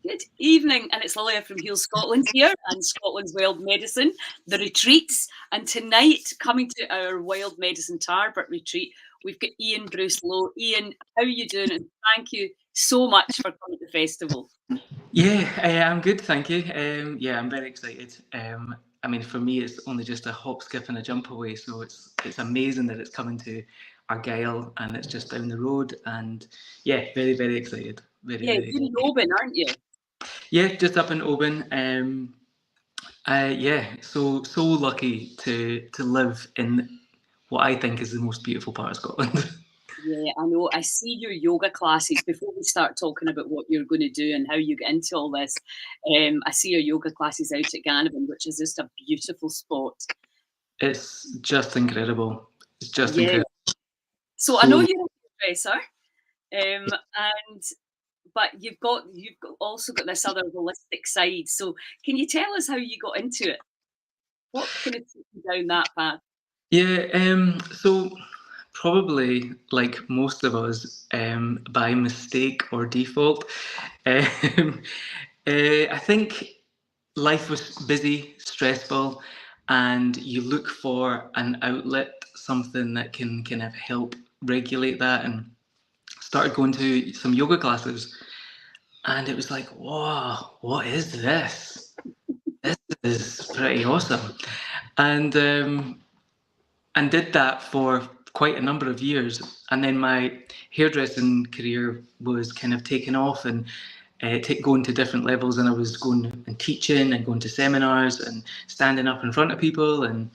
Good evening, and it's Lilia from Heal Scotland here, and Scotland's Wild Medicine, the retreats. And tonight, coming to our Wild Medicine Tarbert retreat, we've got Iain Bruce Low. Iain, how are you doing? And thank you so much for coming to the festival. Yeah, I'm good, thank you. Yeah, I'm very excited. I mean, for me, it's only just a hop, skip, and a jump away, so it's amazing that it's coming to Argyll and it's just down the road. And yeah, very, very excited. Very, Yeah, very. you're in Oban, aren't you? Yeah, just up in Oban. Yeah, so lucky to live in what I think is the most beautiful part of Scotland. Yeah, I know. I see your yoga classes. Before we start talking about what you're going to do and how you get into all this, I see your yoga classes out at Ganavan, which is just a beautiful spot. It's just incredible. It's just Yeah. incredible. So I know So you're a hairdresser, and but you've also got this other holistic side. So can you tell us how you got into it? What kind of took you down that path? yeah, so probably like most of us, by mistake or default, um, I think life was busy, stressful, and you look for an outlet, something that can kind of help regulate that, and started going to some yoga classes, and it was like, wow, what is this? This is pretty awesome, and did that for quite a number of years. And then my hairdressing career was kind of taking off and going to different levels. And I was going and teaching and going to seminars and standing up in front of people. And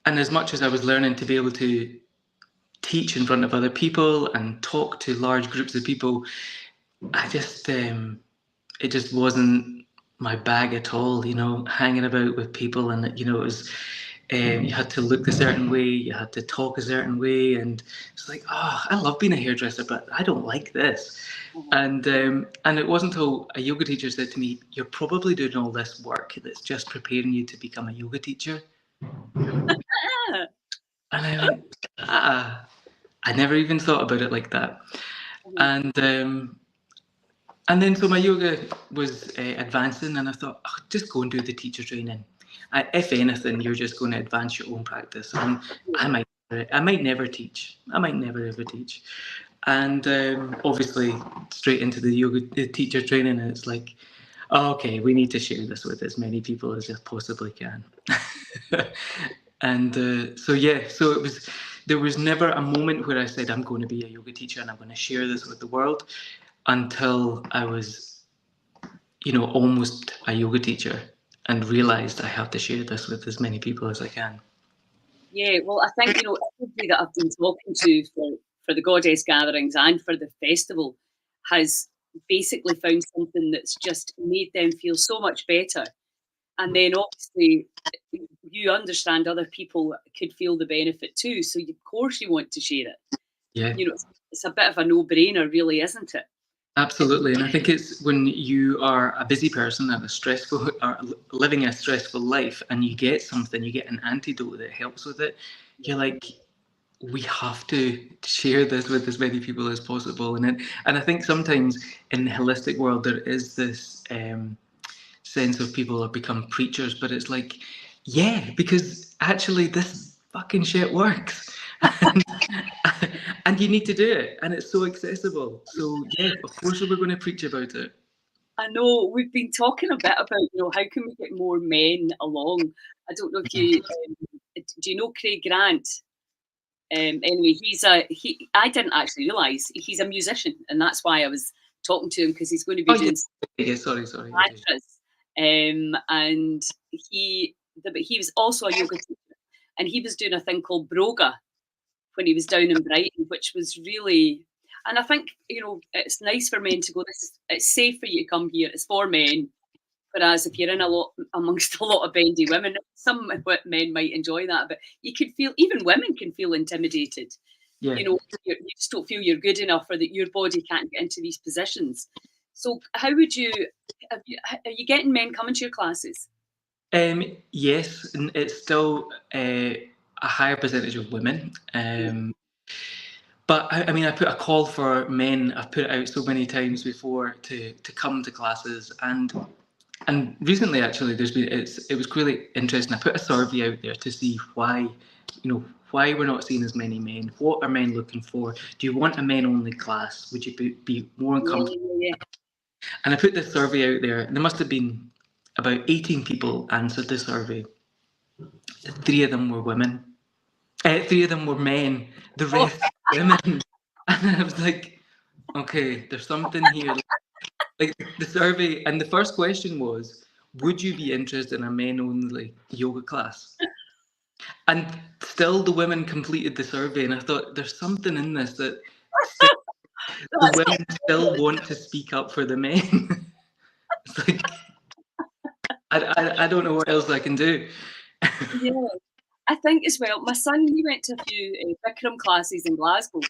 as much as I was learning to be able to teach in front of other people and talk to large groups of people, I just it just wasn't my bag at all. Hanging about with people, and it was. You had to look a certain way, you had to talk a certain way, and it's like, oh, I love being a hairdresser, but I don't like this. And it wasn't until a yoga teacher said to me, "You're probably doing all this work that's just preparing you to become a yoga teacher." And I went, I never even thought about it like that. And then so my yoga was advancing, and I thought, oh, just go and do the teacher training. If anything, you're just going to advance your own practice, and I might never teach. I might never ever teach. And obviously, straight into the yoga teacher training, and it's like, oh, okay, we need to share this with as many people as I possibly can. And so yeah, so it was. There was never a moment where I said, I'm going to be a yoga teacher and I'm going to share this with the world, until I was, almost a yoga teacher and realized I have to share this with as many people as I can. Yeah, well, I think everybody that I've been talking to for the Goddess gatherings and for the festival has basically found something that's just made them feel so much better. And then obviously you understand other people could feel the benefit too. So of course you want to share it. Yeah. It's a bit of a no-brainer, really, isn't it? Absolutely. And I think it's when you are a busy person and or living a stressful life, and you get something, you get an antidote that helps with it, you're like, we have to share this with as many people as possible. And I think sometimes in the holistic world, there is this sense of people have become preachers, but it's like, yeah, because actually this fucking shit works. And you need to do it, and it's so accessible. So yeah, of course we're going to preach about it. I know we've been talking a bit about, how can we get more men along? I don't know if you do you know Craig Grant? Anyway, I didn't actually realise he's a musician, and that's why I was talking to him, because he's going to be doing sorry. mantras. And but he was also a yoga teacher, and he was doing a thing called broga when he was down in Brighton, which was really. And I think it's nice for men to go. It's safe for you to come here. It's for men. Whereas if you're in amongst a lot of bendy women, some men might enjoy that, but you could feel, even women can feel intimidated. Yeah. You just don't feel you're good enough, or that your body can't get into these positions. So how would are you getting men coming to your classes? Yes, and it's still a higher percentage of women. But I mean, I put a call for men. I've put it out so many times before to come to classes, and recently actually, it was really interesting. I put a survey out there to see why, why we're not seeing as many men. What are men looking for? Do you want a men only class? Would you be more uncomfortable? Yeah. And I put this survey out there. There must have been about 18 people answered the survey. 3 of them were women. 3 of them were men. The Oh, rest women. And I was like, okay, there's something here. Like the survey, and the first question was, would you be interested in a men only yoga class? And still the women completed the survey, and I thought there's something in this that says the that's women still want to speak up for the men. It's like I don't know what else I can do. yeah. I think as well, my son, he went to a few Bikram classes in Glasgow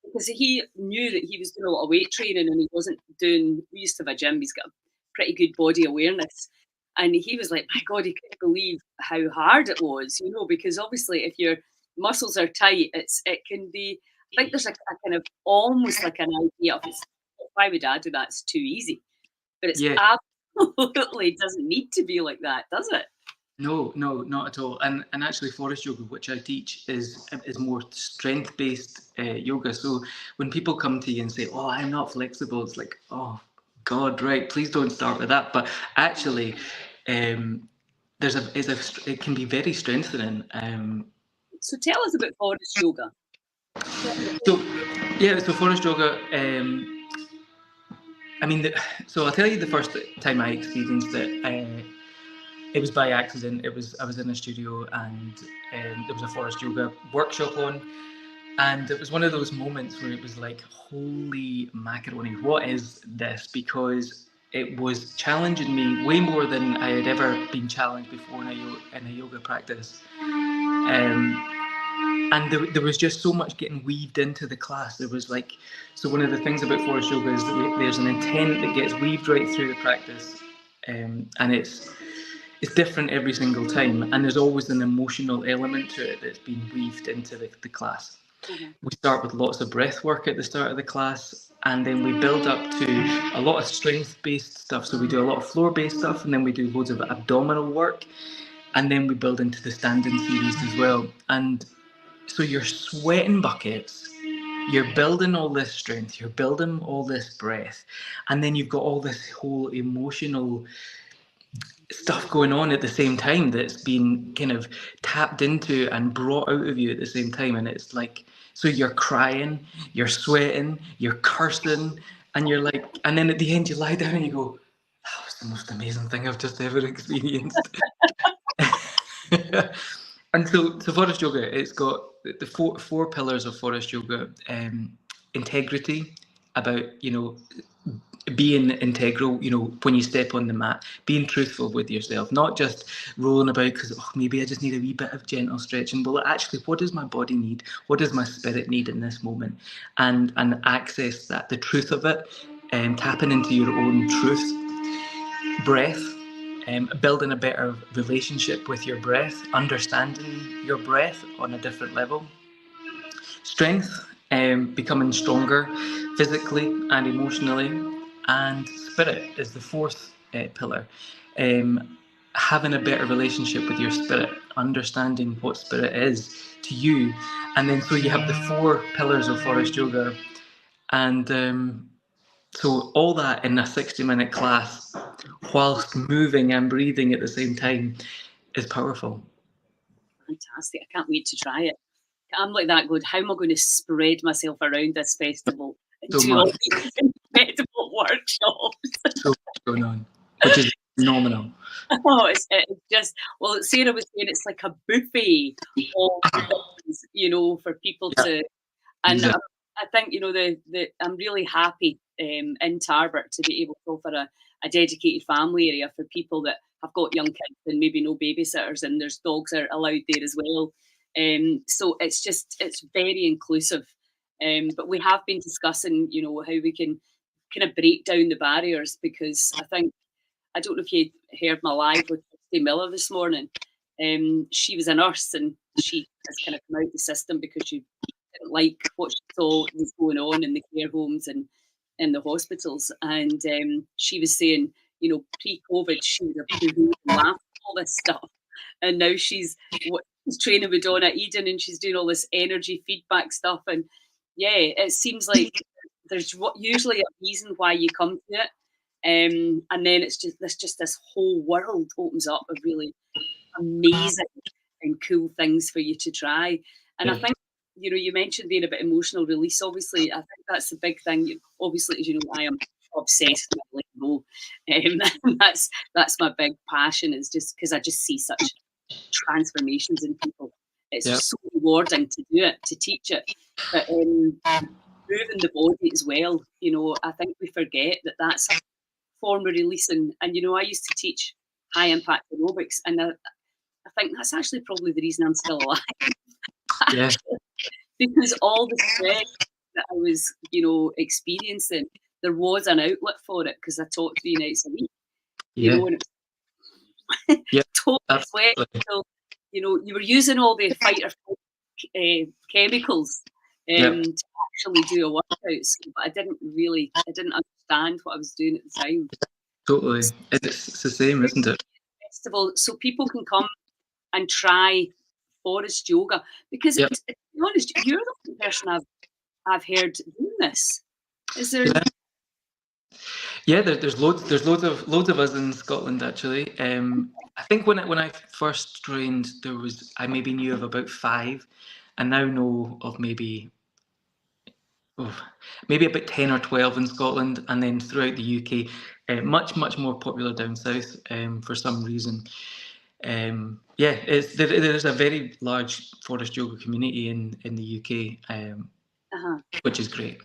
because he knew that he was doing a lot of weight training and he wasn't doing, we used to have a gym, he's got a pretty good body awareness. And he was like, my God, he couldn't believe how hard it was, because obviously if your muscles are tight, it can be, I think there's a kind of almost like an idea of why would I do that? It's too easy. But it's Yeah, absolutely doesn't need to be like that, does it? no, not at all. And actually, forest yoga, which I teach, is more strength based yoga. So when people come to you and say, "Oh, I'm not flexible," it's like, "Oh, God, right? Please don't start with that." But actually, it can be very strengthening. So tell us about forest yoga. So yeah, so forest yoga. I mean, so I'll tell you the first time I experienced it. It was by accident. I was in a studio and there was a forest yoga workshop on, and it was one of those moments where it was like, holy macaroni, what is this? Because it was challenging me way more than I had ever been challenged before in a yoga practice. And there was just so much getting weaved into the class. There was like, so one of the things about forest yoga is that there's an intent that gets weaved right through the practice, and it's different every single time, and there's always an emotional element to it that's been weaved into the class. Mm-hmm. We start with lots of breath work at the start of the class, and then we build up to a lot of strength-based stuff. So we do a lot of floor-based stuff, and then we do loads of abdominal work, and then we build into the standing series as well. And so you're sweating buckets, you're building all this strength, you're building all this breath, and then you've got all this whole emotional stuff going on at the same time that's been kind of tapped into and brought out of you at the same time. And it's like, so you're crying, you're sweating, you're cursing, and you're like, and then at the end you lie down and you go, that was the most amazing thing I've just ever experienced. And so forest yoga, it's got the four pillars of forest yoga: integrity, about being integral. When you step on the mat, being truthful with yourself, not just rolling about because maybe I just need a wee bit of gentle stretching. Well, actually, what does my body need? What does my spirit need in this moment? And access that, the truth of it, and tapping into your own truth. Breath, building a better relationship with your breath, understanding your breath on a different level. Strength, becoming stronger physically and emotionally. And spirit is the fourth pillar. Having a better relationship with your spirit, understanding what spirit is to you. And then so you have the four pillars of forest yoga. And so all that in a 60-minute class, whilst moving and breathing at the same time, is powerful. Fantastic. I can't wait to try it. I'm like that going, how am I going to spread myself around this festival and So do all much, these incredible workshops? so much going on, which is phenomenal. Oh, it's just, well, Sarah was saying it's like a buffet of things, for people Yeah, to, and exactly. I think, I'm really happy in Tarbert to be able to offer a dedicated family area for people that have got young kids and maybe no babysitters, and there's dogs are allowed there as well. So it's very inclusive. But we have been discussing, how we can kind of break down the barriers, because I don't know if you heard my live with Christy Miller this morning. She was a nurse and she has kind of come out the system because she didn't like what she saw was going on in the care homes and in the hospitals. And she was saying, pre-COVID, she would have boohooed and laughed at all this stuff. And now she's training with Donna Eden, and she's doing all this energy feedback stuff. And yeah, it seems like there's usually a reason why you come to it. And then it's just this whole world opens up of really amazing and cool things for you to try. And I think, you mentioned being a bit emotional release. Obviously, I think that's the big thing. Obviously, as you know, I am obsessed with letting go. That's my big passion, is just because I just see such transformations in people. It's just so rewarding to do it, to teach it. But moving the body as well, I think we forget that that's a form of releasing. And, I used to teach high impact aerobics, and I think that's actually probably the reason I'm still alive. Yeah. Because all the stress that I was, experiencing, there was an outlet for it, because I taught 3 nights a week. And it was totally sweat. So, you were using all the fight or flight chemicals to actually do a workout. So, but I didn't understand what I was doing at the time. Totally. It's the same, isn't it? Festival, so people can come and try forest yoga, because to be honest, you're the only person I've heard doing this. Is there? Yeah, there's loads of us in Scotland actually. I think when I first trained, I maybe knew of about 5, and now know of maybe about 10 or 12 in Scotland, and then throughout the UK, much more popular down south for some reason. There's a very large forest yoga community in the UK, which is great.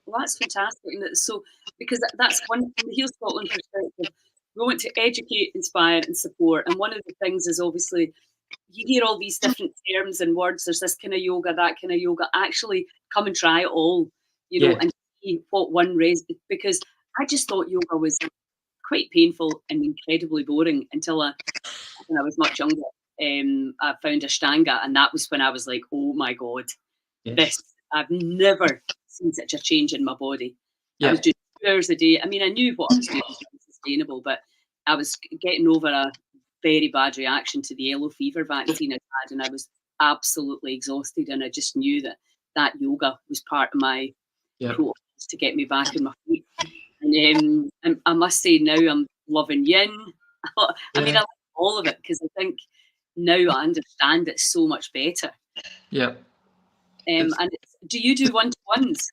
Well, that's fantastic. And so, because that's one from the Heal Scotland perspective, we want to educate, inspire, and support. And one of the things is, obviously, you hear all these different terms and words. There's this kind of yoga, that kind of yoga. Actually, come and try it all, and see what one raised. Because I just thought yoga was quite painful and incredibly boring until when I was much younger. I found Ashtanga, and that was when I was like, oh my God, I've never seen such a change in my body. I was doing 2 hours a day. I mean, I knew what I was doing was unsustainable, but I was getting over a very bad reaction to the yellow fever vaccine I'd had, and I was absolutely exhausted. And I just knew that yoga was part of my protocols to get me back on my feet. And I must say, now I'm loving yin. I mean, I like all of it, because I think now I understand it so much better. Yeah. And do you do one-to-ones?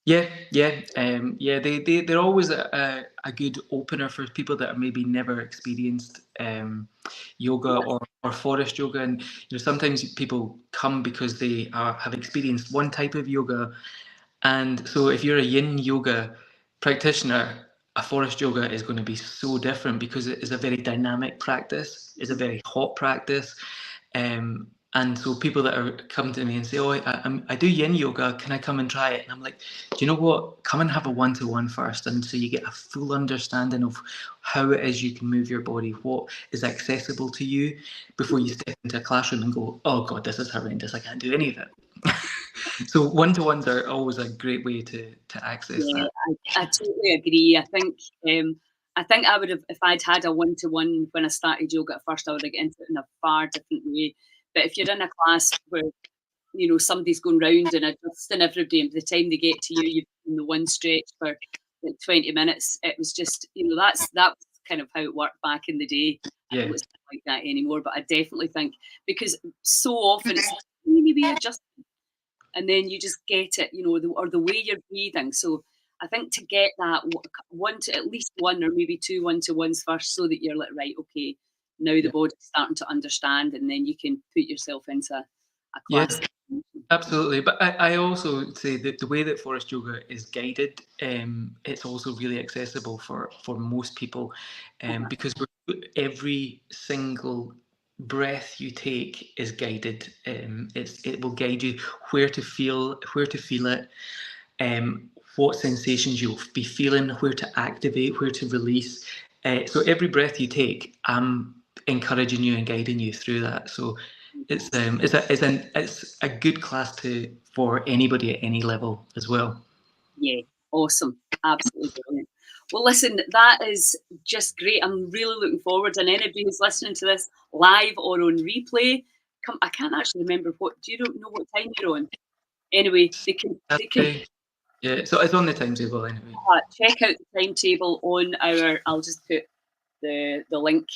Yeah. They're always a good opener for people that have maybe never experienced yoga or forest yoga. And sometimes people come because they have experienced one type of yoga, and so if you're a yin yoga practitioner, a forest yoga is going to be so different, because it is a very dynamic practice. It's a very hot practice. And so people that come to me and say, oh, I do yin yoga, can I come and try it? And I'm like, do you know what? Come and have a one-to-one first. And so you get a full understanding of how it is you can move your body, what is accessible to you, before you step into a classroom and go, oh God, this is horrendous, I can't do any of it. So one-to-ones are always a great way to access that. I totally agree. I think I would have, if I'd had a one-to-one when I started yoga at first, I would have got into it in a far different way. But if you're in a class where, somebody's going round and adjusting everybody, and by the time they get to you, you've done the one stretch for like 20 minutes. It was just, that was kind of how it worked back in the day. I don't know it's not like that anymore, but I definitely think, because so often it's maybe adjusting, and then you just get it, or the way you're breathing. So I think to get that at least one or maybe 2 one-to-ones first, so that you're like, right, okay, now the body's starting to understand, and then you can put yourself into a class. Yeah, absolutely. But I also say that the way that forest yoga is guided, it's also really accessible for most people, because every single breath you take is guided. It will guide you where to feel it, what sensations you'll be feeling, where to activate, where to release. So every breath you take, I'm encouraging you and guiding you through that. So it's a good class for anybody at any level as well. Yeah, awesome. Absolutely brilliant. Well, listen, that is just great. I'm really looking forward. And anybody who's listening to this live or on replay, I can't actually remember do you know what time you're on? Anyway, they can Okay. Yeah, so it's on the timetable anyway. check out the timetable on I'll just put the link.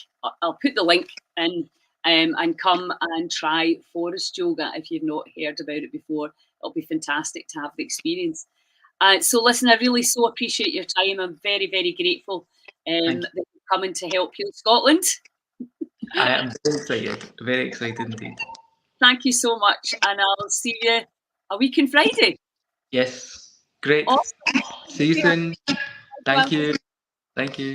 I'll put the link in, and come and try forest yoga if you've not heard about it before. It'll be fantastic to have the experience. So listen, I really so appreciate your time. I'm very, very grateful that you're coming to help Heal Scotland. I am very excited indeed. Thank you so much, and I'll see you a week on Friday. Yes, great. Awesome. See you soon. Thank you. Thank you.